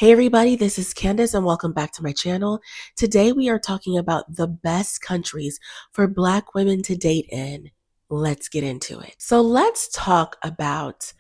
Hey everybody, this is Candace and welcome back to my channel. Today we are talking about the best countries for Black women to date in. Let's get into it. So let's talk about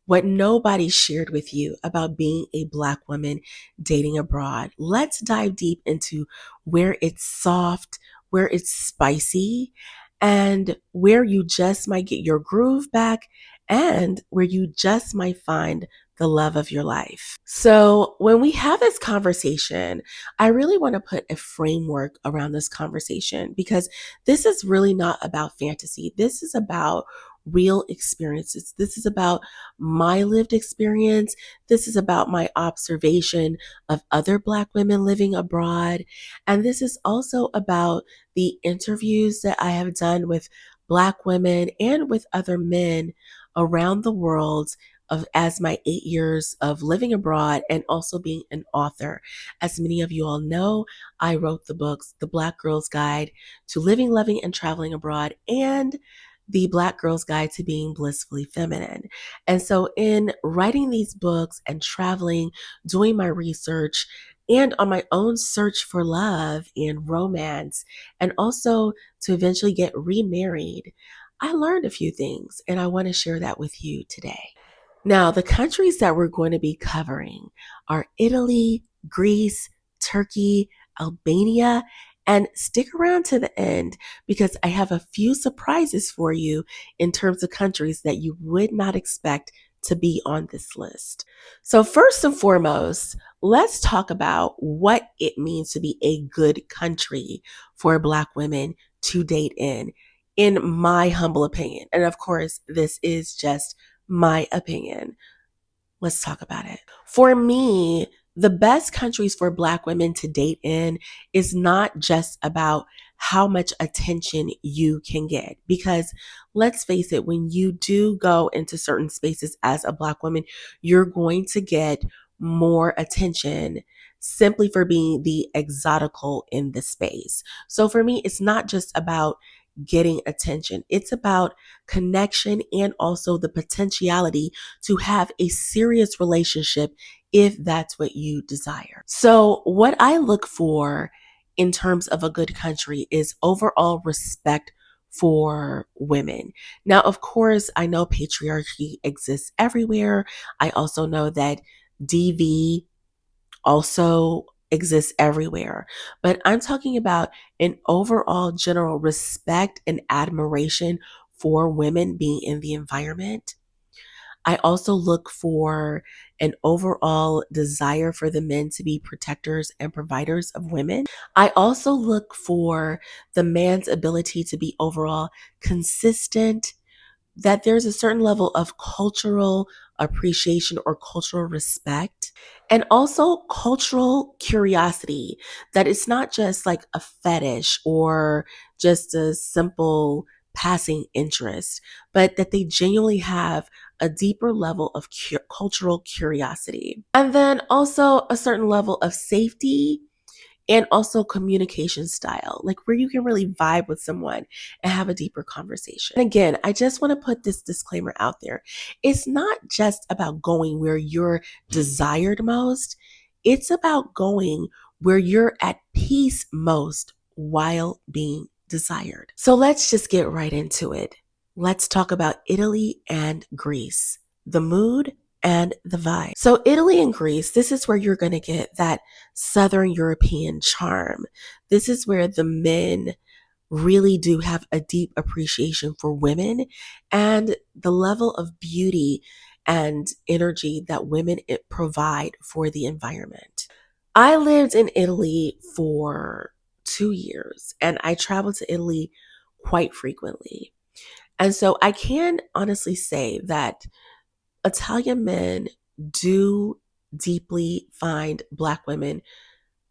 what nobody shared with you about being a Black woman dating abroad. Let's dive deep into where it's soft, where it's spicy, and where you just might get your groove back and where you just might find the love of your life. So, when we have this conversation, I really want to put a framework around this conversation because this is really not about fantasy. This is about real experiences. This is about my lived experience. This is about my observation of other Black women living abroad. And this is also about the interviews that I have done with Black women and with other men around the world of as my 8 years of living abroad and also being an author. As many of you all know, I wrote the books, The Black Girl's Guide to Living, Loving, and Traveling Abroad, and The Black Girl's Guide to Being Blissfully Feminine. And so in writing these books and traveling, doing my research, and on my own search for love and romance, and also to eventually get remarried, I learned a few things, and I want to share that with you today. Now, the countries that we're going to be covering are Italy, Greece, Turkey, Albania, and stick around to the end because I have a few surprises for you in terms of countries that you would not expect to be on this list. So first and foremost, let's talk about what it means to be a good country for Black women to date in my humble opinion. And of course, this is just my opinion. Let's talk about it. For me, the best countries for Black women to date in is not just about how much attention you can get. Because let's face it, when you do go into certain spaces as a Black woman, you're going to get more attention simply for being the exotical in the space. So for me, it's not just about getting attention. It's about connection and also the potentiality to have a serious relationship if that's what you desire. So what I look for in terms of a good country is overall respect for women. Now, of course, I know patriarchy exists everywhere. I also know that DV also exists everywhere. But I'm talking about an overall general respect and admiration for women being in the environment. I also look for an overall desire for the men to be protectors and providers of women. I also look for the man's ability to be overall consistent, that there's a certain level of cultural appreciation or cultural respect, and also cultural curiosity, that it's not just like a fetish or just a simple passing interest, but that they genuinely have a deeper level of cultural curiosity. And then also a certain level of safety and also communication style, like where you can really vibe with someone and have a deeper conversation. And again, I just want to put this disclaimer out there. It's not just about going where you're desired most, it's about going where you're at peace most while being desired. So let's just get right into it. Let's talk about Italy and Greece, the mood and the vibe. So Italy and Greece, this is where you're going to get that Southern European charm. This is where the men really do have a deep appreciation for women and the level of beauty and energy that women provide for the environment. I lived in Italy for 2 years and I traveled to Italy quite frequently. And so I can honestly say that Italian men do deeply find Black women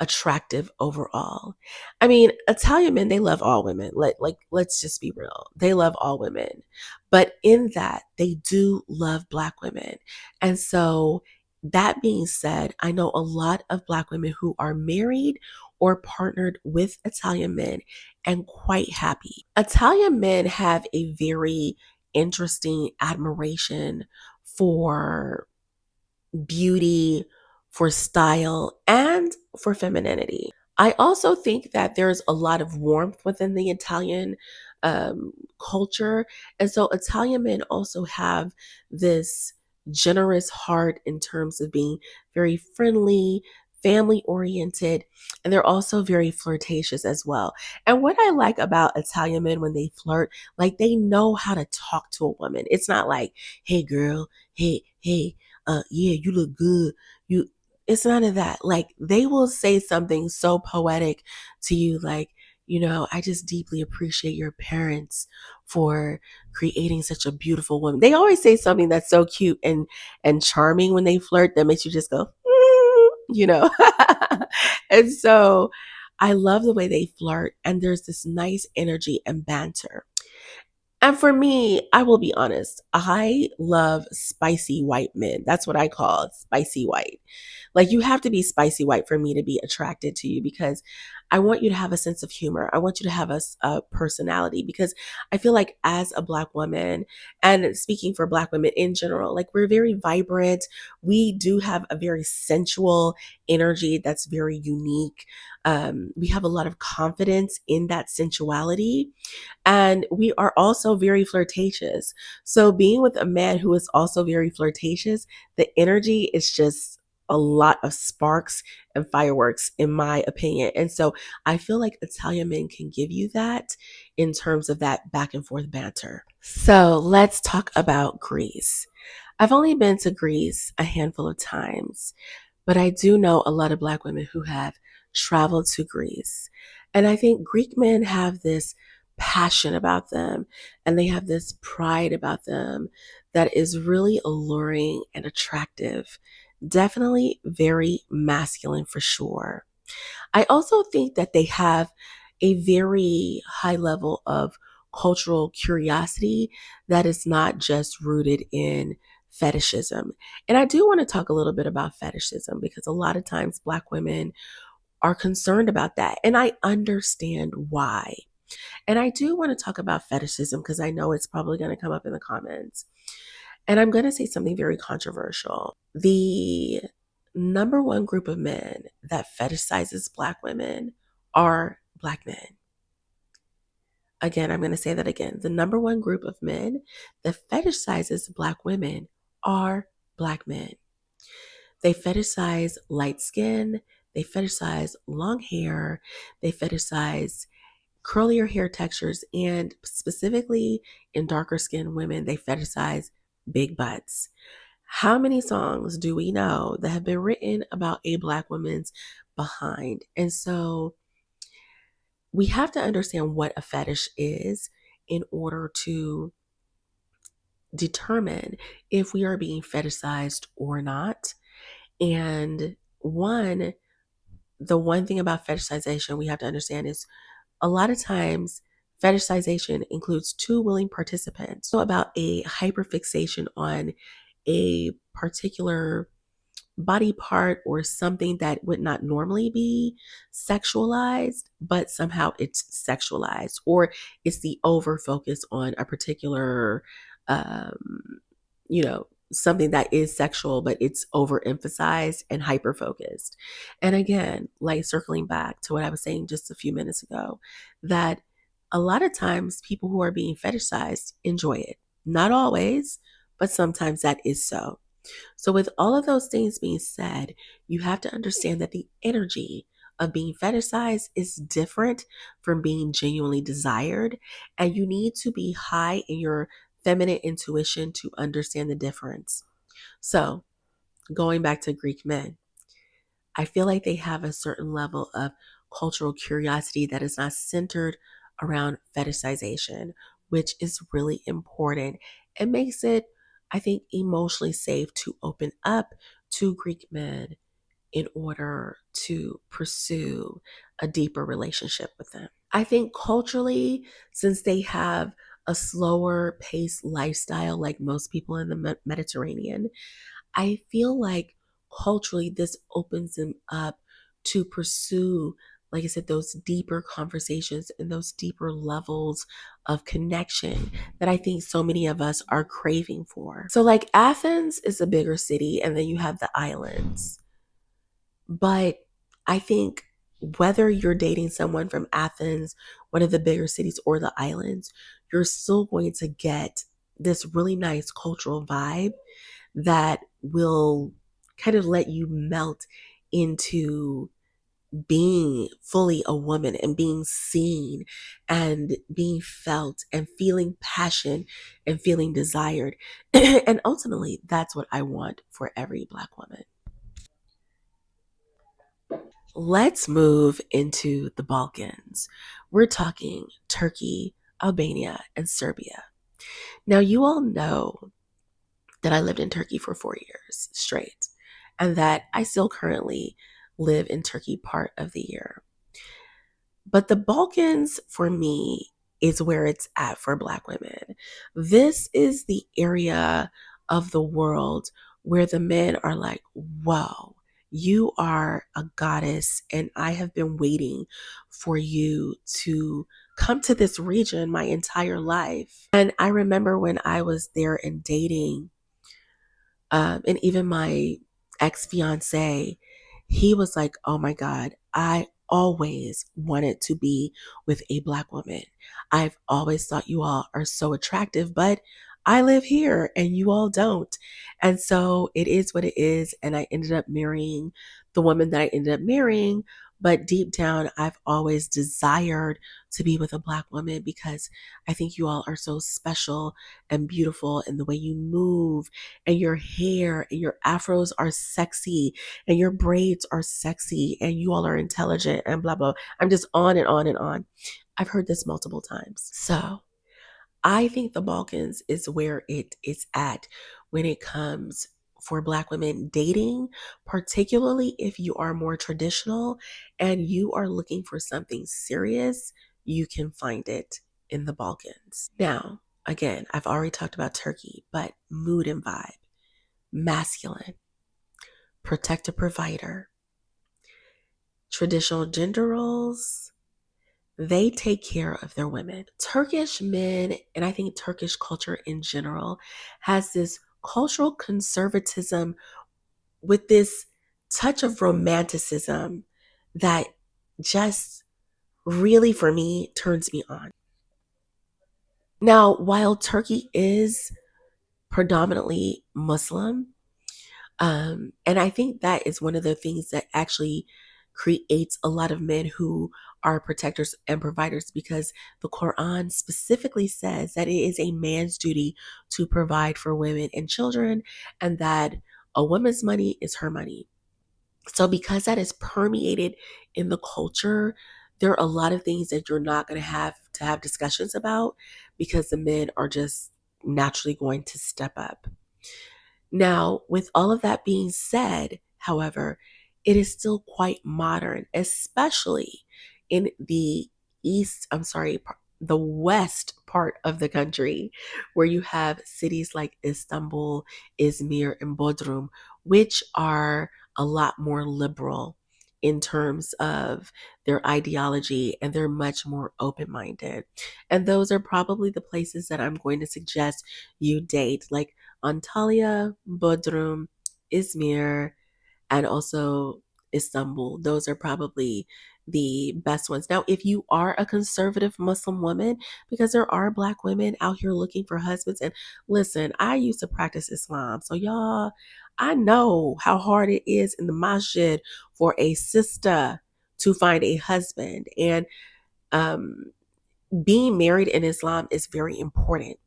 attractive overall. I mean, Italian men, they love all women. Let's just be real. They love all women. But in that, they do love Black women. And so that being said, I know a lot of Black women who are married or partnered with Italian men and quite happy. Italian men have a very interesting admiration for beauty, for style, and for femininity. I also think that there's a lot of warmth within the Italian um, culture. And so Italian men also have this generous heart in terms of being very friendly, family oriented, and they're also very flirtatious as well. And what I like about Italian men when they flirt, like they know how to talk to a woman. It's not like, hey girl, hey, yeah, you look good. You It's none of that. Like they will say something so poetic to you, like, I just deeply appreciate your parents for creating such a beautiful woman. They always say something that's so cute and charming when they flirt that makes you just go, you know. And so I love the way they flirt, and there's this nice energy and banter. And for me, I will be honest, I love spicy white men. That's what I call spicy white. Like you have to be spicy white for me to be attracted to you, because I want you to have a sense of humor. I want you to have a personality, because I feel like as a Black woman, and speaking for Black women in general, like we're very vibrant. We do have a very sensual energy that's very unique. We have a lot of confidence in that sensuality. And we are also very flirtatious. So being with a man who is also very flirtatious, the energy is just a lot of sparks and fireworks, in my opinion. And so I feel like Italian men can give you that in terms of that back and forth banter. So let's talk about Greece. I've only been to Greece a handful of times, but I do know a lot of Black women who have traveled to Greece. And I think Greek men have this passion about them, and they have this pride about them that is really alluring and attractive. Definitely very masculine for sure. I also think that they have a very high level of cultural curiosity that is not just rooted in fetishism. And I do want to talk a little bit about fetishism, because a lot of times Black women are concerned about that. And I understand why. And I do want to talk about fetishism because I know it's probably going to come up in the comments. And I'm going to say something very controversial. The number one group of men that fetishizes Black women are Black men. Again, I'm going to say that again. The number one group of men that fetishizes Black women are Black men. They fetishize light skin, they fetishize long hair, they fetishize curlier hair textures, and specifically in darker skinned women, they fetishize big butts. How many songs do we know that have been written about a Black woman's behind? And so we have to understand what a fetish is in order to determine if we are being fetishized or not. And the one thing about fetishization we have to understand is a lot of times fetishization includes two willing participants. So about a hyperfixation on a particular body part or something that would not normally be sexualized, but somehow it's sexualized, or it's the over focus on a particular, something that is sexual, but it's overemphasized and hyper focused. And again, like circling back to what I was saying just a few minutes ago, that a lot of times people who are being fetishized enjoy it. Not always, but sometimes that is so. So, with all of those things being said, you have to understand that the energy of being fetishized is different from being genuinely desired. And you need to be high in your feminine intuition to understand the difference. So, going back to Greek men, I feel like they have a certain level of cultural curiosity that is not centered around fetishization, which is really important. It makes it, I think, emotionally safe to open up to Greek men in order to pursue a deeper relationship with them. I think culturally, since they have a slower paced lifestyle like most people in the Mediterranean, I feel like culturally this opens them up to pursue, like I said, those deeper conversations and those deeper levels of connection that I think so many of us are craving for. So, like, Athens is a bigger city, and then you have the islands. But I think whether you're dating someone from Athens, one of the bigger cities, or the islands, you're still going to get this really nice cultural vibe that will kind of let you melt into being fully a woman and being seen and being felt and feeling passion and feeling desired. And ultimately, that's what I want for every Black woman. Let's move into the Balkans. We're talking Turkey, Albania, and Serbia. Now, you all know that I lived in Turkey for 4 years straight, and that I still currently live in Turkey part of the year. But the Balkans, for me, is where it's at for Black women. This is the area of the world where the men are like, whoa, you are a goddess, and I have been waiting for you to come to this region my entire life. And I remember when I was there and dating, and even my ex fiance, he was like, oh my God, I always wanted to be with a Black woman. I've always thought you all are so attractive, but I live here and you all don't. And so it is what it is. And I ended up marrying the woman that I ended up marrying. But deep down, I've always desired to be with a Black woman because I think you all are so special and beautiful in the way you move, and your hair and your afros are sexy, and your braids are sexy, and you all are intelligent, and blah, blah. I'm just on and on and on. I've heard this multiple times. So I think the Balkans is where it is at when it comes for Black women dating, particularly if you are more traditional and you are looking for something serious, you can find it in the Balkans. Now, again, I've already talked about Turkey, but mood and vibe, masculine, protector provider, traditional gender roles, they take care of their women. Turkish men, and I think Turkish culture in general, has this cultural conservatism with this touch of romanticism that just really, for me, turns me on. Now, while Turkey is predominantly Muslim, and I think that is one of the things that actually creates a lot of men who are protectors and providers, because the Quran specifically says that it is a man's duty to provide for women and children, and that a woman's money is her money. So, because that is permeated in the culture, there are a lot of things that you're not going to have discussions about because the men are just naturally going to step up. Now, with all of that being said, however, it is still quite modern, especially in the the west part of the country, where you have cities like Istanbul, Izmir, and Bodrum, which are a lot more liberal in terms of their ideology, and they're much more open minded. And those are probably the places that I'm going to suggest you date. Like Antalya, Bodrum, Izmir, and also Istanbul. Those are probably the best ones. Now, if you are a conservative Muslim woman, because there are Black women out here looking for husbands, and listen, I used to practice Islam. So, y'all, I know how hard it is in the masjid for a sister to find a husband. And um, being married in Islam is very important.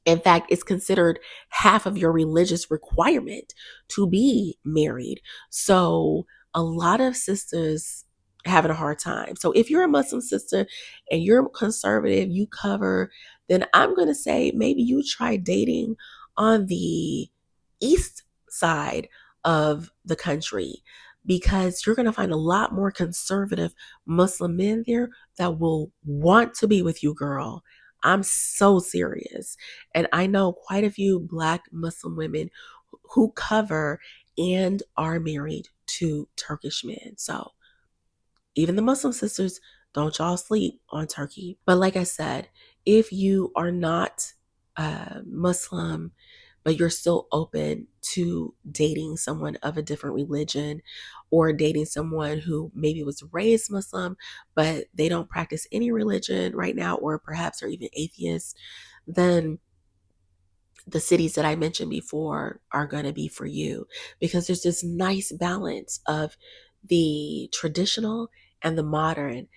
In fact, it's considered half of your religious requirement to be married. So a lot of sisters having a hard time. So if you're a Muslim sister and you're conservative, you cover, then I'm going to say maybe you try dating on the east side of the country, because you're going to find a lot more conservative Muslim men there that will want to be with you, girl. I'm so serious. And I know quite a few Black Muslim women who cover and are married to Turkish men. So even the Muslim sisters, don't y'all sleep on Turkey. But like I said, if you are not Muslim, but you're still open to dating someone of a different religion or dating someone who maybe was raised Muslim, but they don't practice any religion right now, or perhaps are even atheists, then the cities that I mentioned before are going to be for you, because there's this nice balance of the traditional and the modern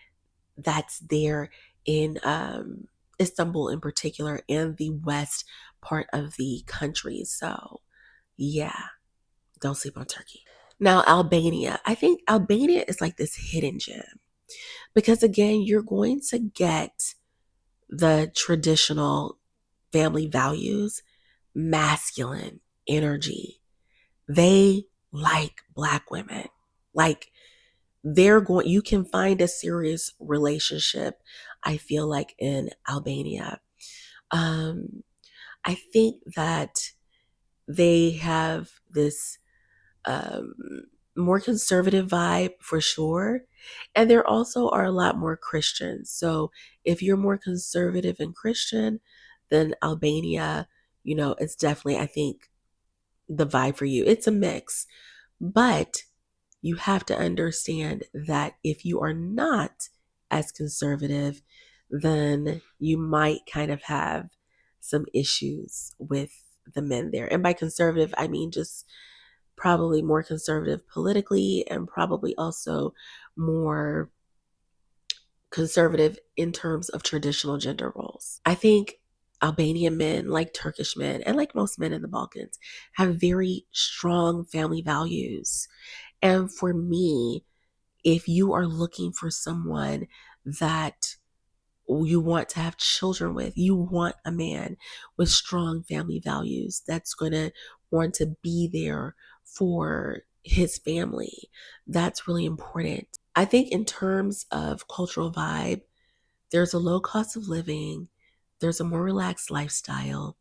that's there in Istanbul in particular, and the west part of the country. So, yeah, don't sleep on Turkey. Now, Albania. I think Albania is like this hidden gem because, again, you're going to get the traditional family values, masculine energy. They like Black women. Like, you can find a serious relationship, I feel like, in Albania. Um, I think that they have this um, more conservative vibe for sure. And there also are a lot more Christians. So if you're more conservative and Christian, then Albania, it's definitely, I think, the vibe for you. It's a mix. But you have to understand that if you are not as conservative, then you might kind of have some issues with the men there. And by conservative, I mean just probably more conservative politically, and probably also more conservative in terms of traditional gender roles. I think Albanian men, like Turkish men, and like most men in the Balkans, have very strong family values. And for me, if you are looking for someone that you want to have children with, you want a man with strong family values that's going to want to be there for his family. That's really important. I think in terms of cultural vibe, there's a low cost of living, there's a more relaxed lifestyle,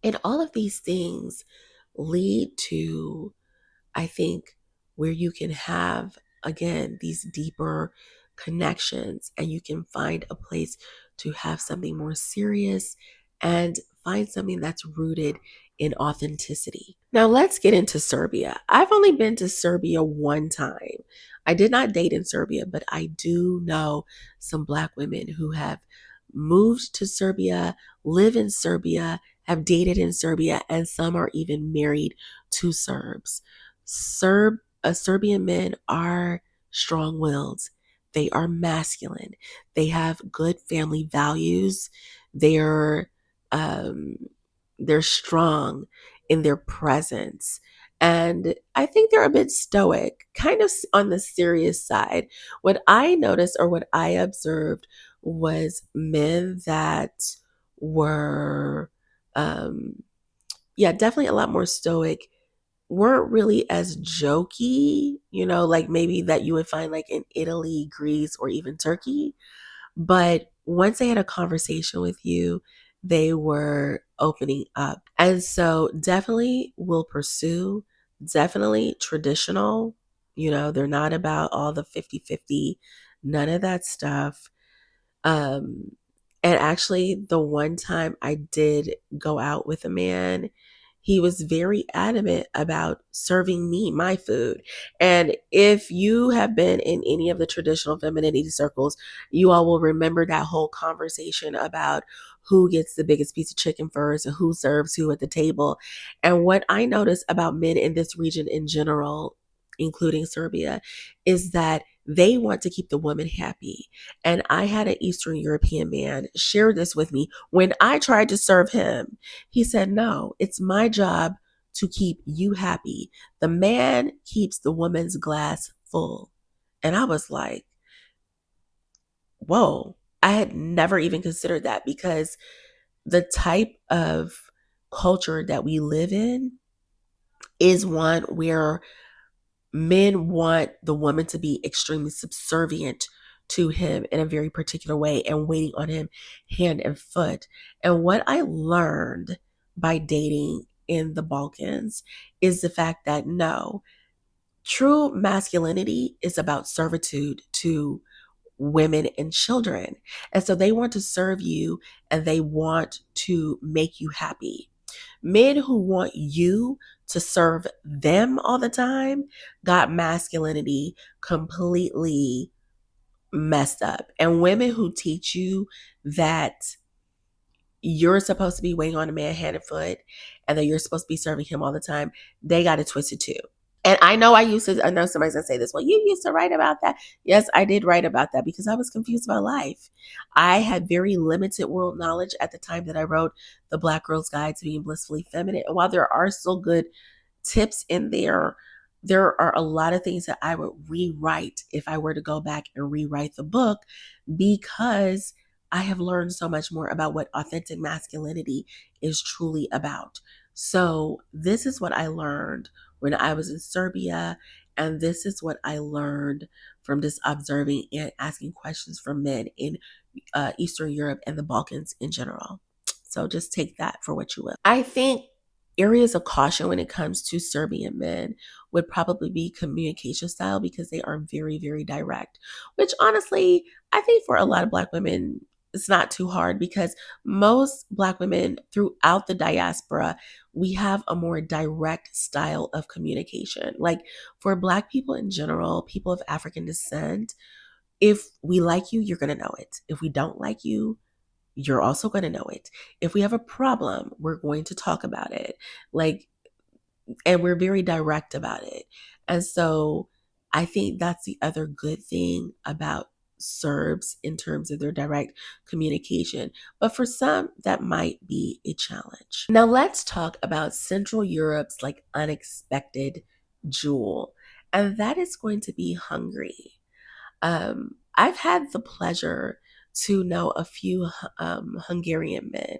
and all of these things lead to, I think, where you can have, again, these deeper connections, and you can find a place to have something more serious and find something that's rooted in authenticity. Now, let's get into Serbia. I've only been to Serbia one time. I did not date in Serbia, but I do know some Black women who have moved to Serbia, live in Serbia, have dated in Serbia, and some are even married to Serbs. Serbian men are strong-willed. They are masculine. They have good family values. They're um, they're strong in their presence, and I think they're a bit stoic, kind of on the serious side. What I noticed, or what I observed, was men that were, um, yeah, definitely a lot more stoic, weren't really as jokey, like maybe that you would find like in Italy, Greece, or even Turkey. But once they had a conversation with you, they were opening up. And so definitely will pursue, definitely traditional. They're not about all the 50-50, none of that stuff. Um, and actually, the one time I did go out with a man, he was very adamant about serving me my food. And if you have been in any of the traditional femininity circles, you all will remember that whole conversation about who gets the biggest piece of chicken first and who serves who at the table. And what I notice about men in this region in general, including Serbia, is that they want to keep the woman happy. And I had an Eastern European man share this with me when I tried to serve him. He said, "No, it's my job to keep you happy. The man keeps the woman's glass full." And I was like, whoa, I had never even considered that, because the type of culture that we live in is one where men want the woman to be extremely subservient to him in a very particular way and waiting on him hand and foot. And what I learned by dating in the Balkans is the fact that no, true masculinity is about servitude to women and children. And so they want to serve you and they want to make you happy. Men who want you to serve them all the time got masculinity completely messed up. And women who teach you that you're supposed to be waiting on a man hand and foot and that you're supposed to be serving him all the time, they got it twisted too. And I know I know somebody's gonna say this, well, you used to write about that. Yes, I did write about that because I was confused about life. I had very limited world knowledge at the time that I wrote The Black Girl's Guide to Being Blissfully Feminine. And while there are still good tips in there, there are a lot of things that I would rewrite if I were to go back and rewrite the book because I have learned so much more about what authentic masculinity is truly about. So, this is what I learned when I was in Serbia, and this is what I learned from just observing and asking questions from men in Eastern Europe and the Balkans in general. So, just take that for what you will. I think areas of caution when it comes to Serbian men would probably be communication style because they are very, very direct, which honestly, I think for a lot of Black women, it's not too hard because most Black women throughout the diaspora, we have a more direct style of communication. Like for Black people in general, people of African descent, if we like you, you're going to know it. If we don't like you, you're also going to know it. If we have a problem, we're going to talk about it. Like, and we're very direct about it. And so I think that's the other good thing about Serbs in terms of their direct communication. But for some, that might be a challenge. Now let's talk about Central Europe's like unexpected jewel. And that is going to be Hungary. I've had the pleasure to know a few Hungarian men,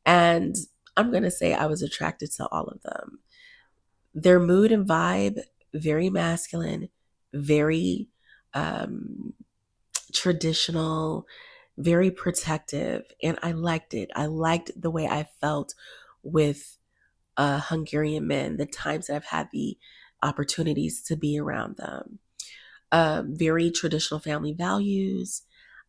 and I'm going to say I was attracted to all of them. Their mood and vibe, very masculine, very um, traditional, very protective, and I liked it. I liked the way I felt with Hungarian men, the times that I've had the opportunities to be around them. Very traditional family values.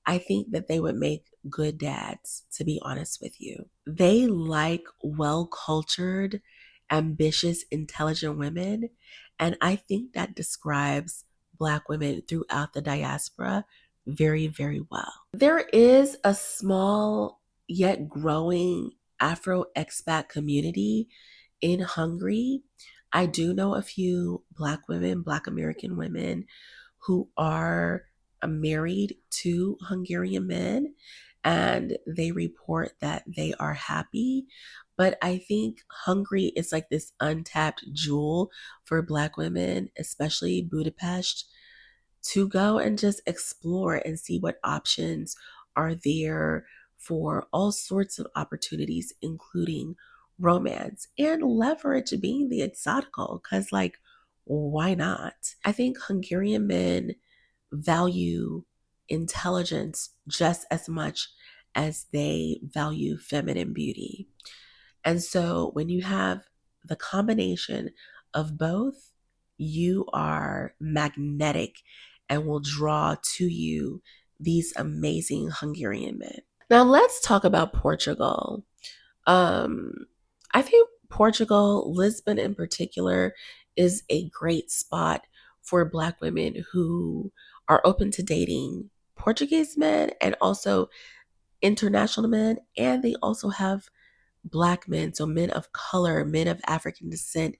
I think that they would make good dads, to be honest with you. They like well cultured, ambitious, intelligent women. And I think that describes Black women throughout the diaspora very, very well. There is a small yet growing Afro expat community in Hungary. I do know a few Black women, Black American women who are married to Hungarian men, and they report that they are happy. But I think Hungary is like this untapped jewel for Black women, especially Budapest, to go and just explore and see what options are there for all sorts of opportunities, including romance and leverage being the exotical. Because, like, why not? I think Hungarian men value intelligence just as much as they value feminine beauty. And so when you have the combination of both, you are magnetic and will draw to you these amazing Hungarian men. Now let's talk about Portugal. Um, I think Portugal, Lisbon in particular, is a great spot for Black women who are open to dating Portuguese men and also international men. And they also have Black men, so men of color, men of African descent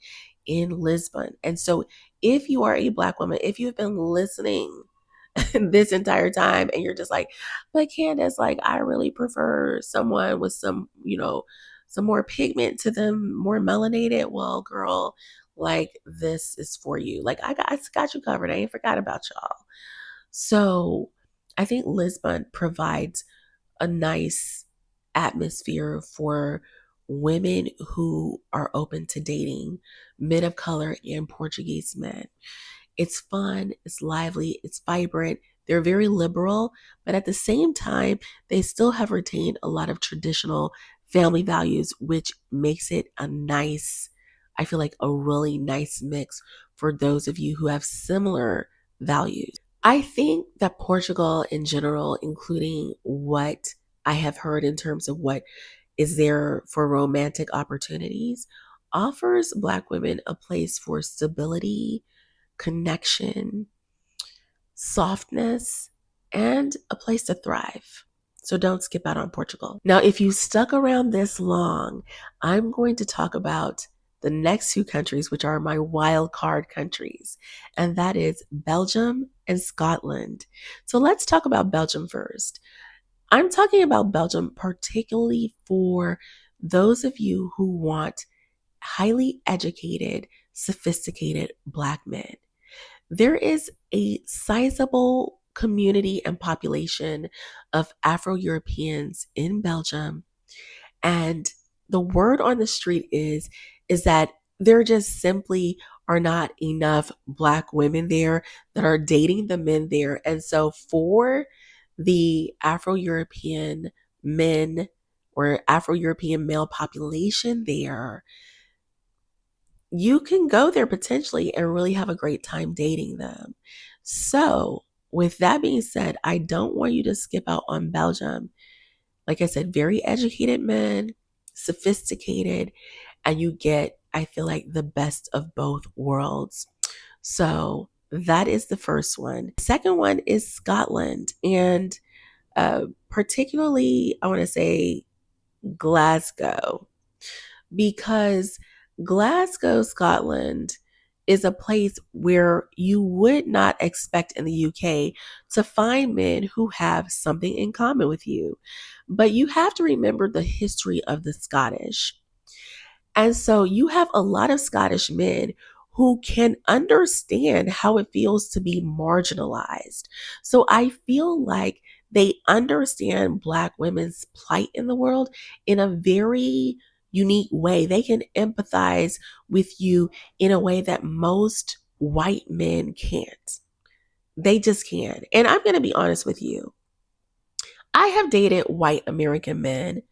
in Lisbon. And so if you are a Black woman, if you've been listening this entire time and you're just like, but Candace, like, I really prefer someone with some, some more pigment to them, more melanated. Well, girl, like, this is for you. Like, I got you covered. I ain't forgot about y'all. So I think Lisbon provides a nice atmosphere for women who are open to dating men of color and Portuguese men. It's fun, it's lively, it's vibrant. They're very liberal, but at the same time, they still have retained a lot of traditional family values, which makes it a nice, I feel like a really nice mix for those of you who have similar values. I think that Portugal in general, including what I have heard in terms of what is there for romantic opportunities, offers Black women a place for stability, connection, softness, and a place to thrive. So don't skip out on Portugal. Now, if you stuck around this long, I'm going to talk about the next two countries, which are my wild card countries, and that is Belgium and Scotland. So let's talk about Belgium first. I'm talking about Belgium particularly for those of you who want highly educated, sophisticated Black men. There is a sizable community and population of Afro-Europeans in Belgium, and the word on the street is that there just simply are not enough Black women there that are dating the men there. And so for the Afro-European men or Afro-European male population there, you can go there potentially and really have a great time dating them. So, with that being said, I don't want you to skip out on Belgium. Like I said, very educated men, sophisticated, and you get, I feel like, the best of both worlds. So, that is the first one. Second one is Scotland, and particularly, I want to say Glasgow, because Glasgow, Scotland is a place where you would not expect in the UK to find men who have something in common with you. But you have to remember the history of the Scottish. And so you have a lot of Scottish men who can understand how it feels to be marginalized. So I feel like they understand Black women's plight in the world in a very unique way. They can empathize with you in a way that most white men can't. They just can. And I'm going to be honest with you. I have dated white American men,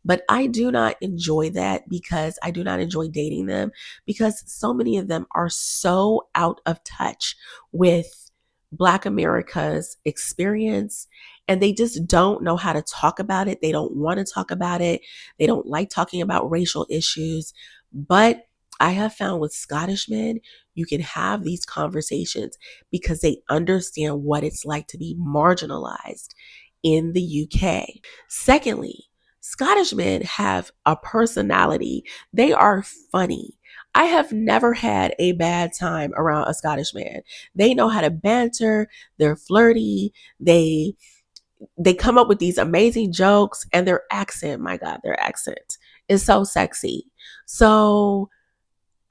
but I do not enjoy that because I do not enjoy dating them because so many of them are so out of touch with Black America's experience, and they just don't know how to talk about it. They don't want to talk about it. They don't like talking about racial issues. But I have found with Scottish men, you can have these conversations because they understand what it's like to be marginalized in the UK. Secondly, Scottish men have a personality. They are funny. I have never had a bad time around a Scottish man. They know how to banter, they're flirty, they come up with these amazing jokes, and their accent, my God, their accent is so sexy. So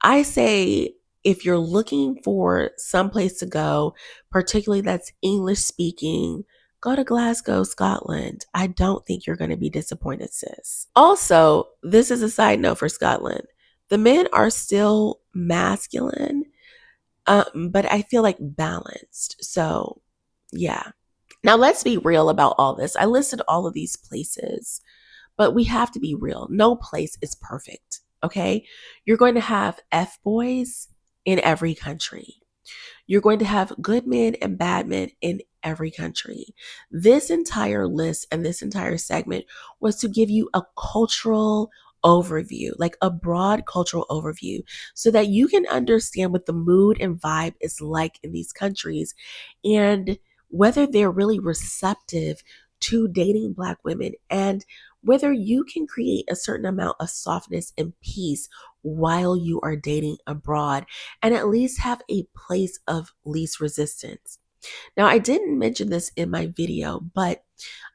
I say if you're looking for some place to go, particularly that's English speaking, go to Glasgow, Scotland. I don't think you're going to be disappointed, sis. Also, this is a side note for Scotland. The men are still masculine, but I feel like balanced. So, yeah. Now, let's be real about all this. I listed all of these places, but we have to be real. No place is perfect, okay? You're going to have F boys in every country. You're going to have good men and bad men in every country. This entire list and this entire segment was to give you a cultural overview, like a broad cultural overview, so that you can understand what the mood and vibe is like in these countries and whether they're really receptive to dating Black women and whether you can create a certain amount of softness and peace while you are dating abroad and at least have a place of least resistance. Now, I didn't mention this in my video, but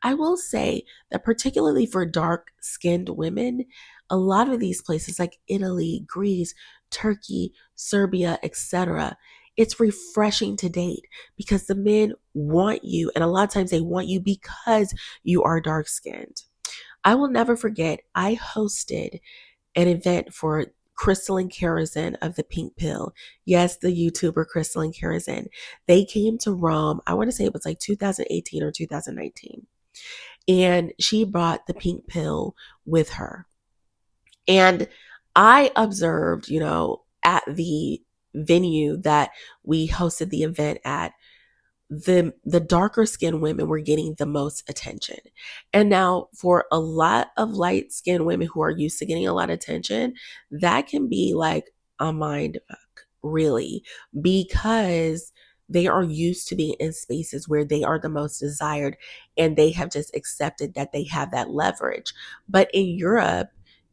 I will say that particularly for dark-skinned women, a lot of these places like Italy, Greece, Turkey, Serbia, etc., it's refreshing to date because the men want you, and a lot of times they want you because you are dark-skinned. I will never forget, I hosted an event for Crystal and Karazin of the Pink Pill. Yes, the YouTuber Crystal and Karazin. They came to Rome, I want to say it was like 2018 or 2019. And she brought the Pink Pill with her. And I observed, at the venue that we hosted the event at, the darker skinned women were getting the most attention. And now for a lot of light skinned women who are used to getting a lot of attention, that can be like a mind fuck, really, because they are used to being in spaces where they are the most desired and they have just accepted that they have that leverage. But in Europe,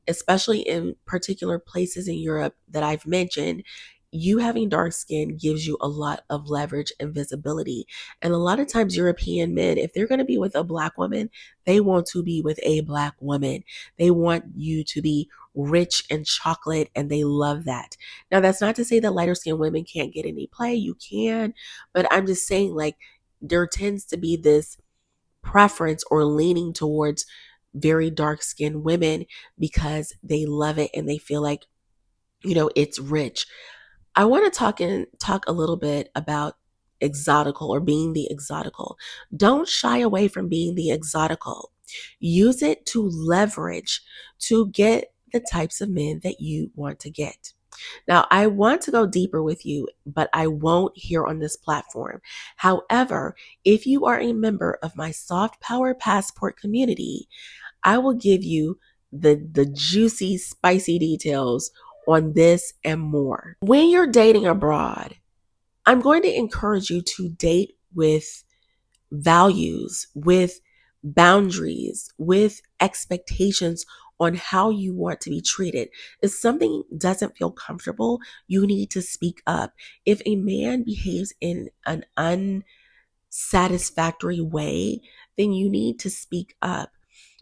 especially in particular places in Europe that I've mentioned, you having dark skin gives you a lot of leverage and visibility. And a lot of times, European men, if they're going to be with a Black woman, they want to be with a Black woman. They want you to be rich and chocolate, and they love that. Now, that's not to say that lighter skinned women can't get any play. You can. But I'm just saying, like, there tends to be this preference or leaning towards very dark skinned women because they love it and they feel like, it's rich. I want to talk a little bit about exotical or being the exotical. Don't shy away from being the exotical. Use it to leverage to get the types of men that you want to get. Now, I want to go deeper with you, but I won't here on this platform. However, if you are a member of my Soft Power Passport community, I will give you the juicy, spicy details on this and more. When you're dating abroad, I'm going to encourage you to date with values, with boundaries, with expectations on how you want to be treated. If something doesn't feel comfortable, you need to speak up. If a man behaves in an unsatisfactory way, then you need to speak up,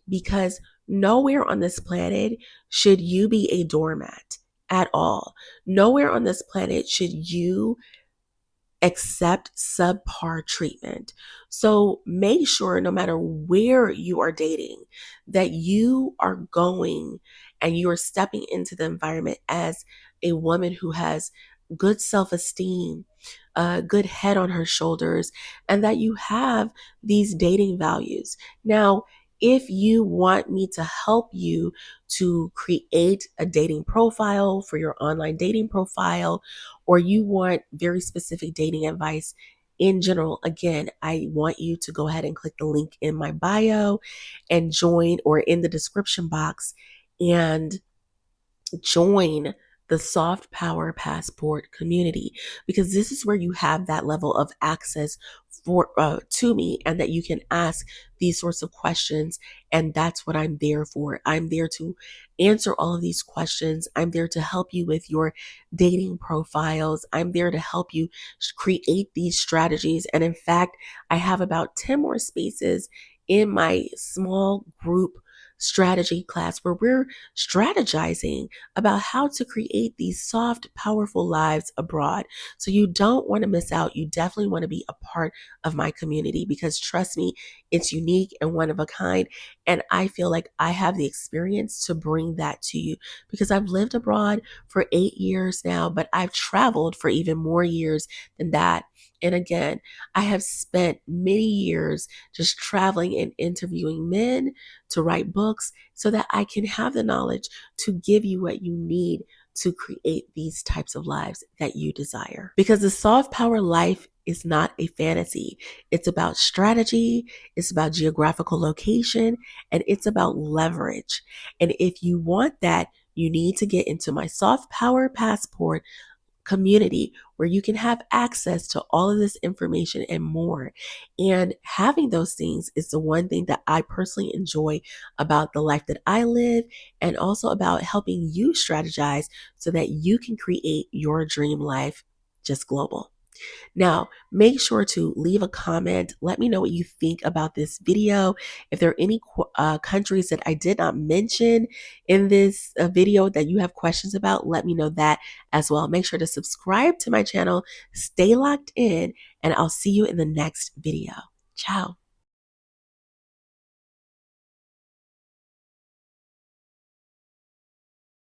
because nowhere on this planet should you be a doormat at all. Nowhere on this planet should you accept subpar treatment. So make sure, no matter where you are dating, that you are going and you are stepping into the environment as a woman who has good self-esteem, a good head on her shoulders, and that you have these dating values. Now, if you want me to help you to create a dating profile for your online dating profile, or you want very specific dating advice in general, again, I want you to go ahead and click the link in my bio and join, or in the description box, and join the Soft Power Passport community, because this is where you have that level of access for to me, and that you can ask these sorts of questions. And that's what I'm there for. I'm there to answer all of these questions. I'm there to help you with your dating profiles. I'm there to help you create these strategies. And in fact, I have about 10 more spaces in my small group strategy class where we're strategizing about how to create these soft, powerful lives abroad. So you don't want to miss out. You definitely want to be a part of my community, because trust me, it's unique and one of a kind. And I feel like I have the experience to bring that to you, because I've lived abroad for 8 years now, but I've traveled for even more years than that. And again, I have spent many years just traveling and interviewing men to write books so that I can have the knowledge to give you what you need to create these types of lives that you desire. Because the soft power life is not a fantasy. It's about strategy, it's about geographical location, and it's about leverage. And if you want that, you need to get into my Soft Power Passport community where you can have access to all of this information and more. And having those things is the one thing that I personally enjoy about the life that I live, and also about helping you strategize so that you can create your dream life just global. Now, make sure to leave a comment. Let me know what you think about this video. If there are any countries that I did not mention in this video that you have questions about, let me know that as well. Make sure to subscribe to my channel, stay locked in, and I'll see you in the next video. Ciao.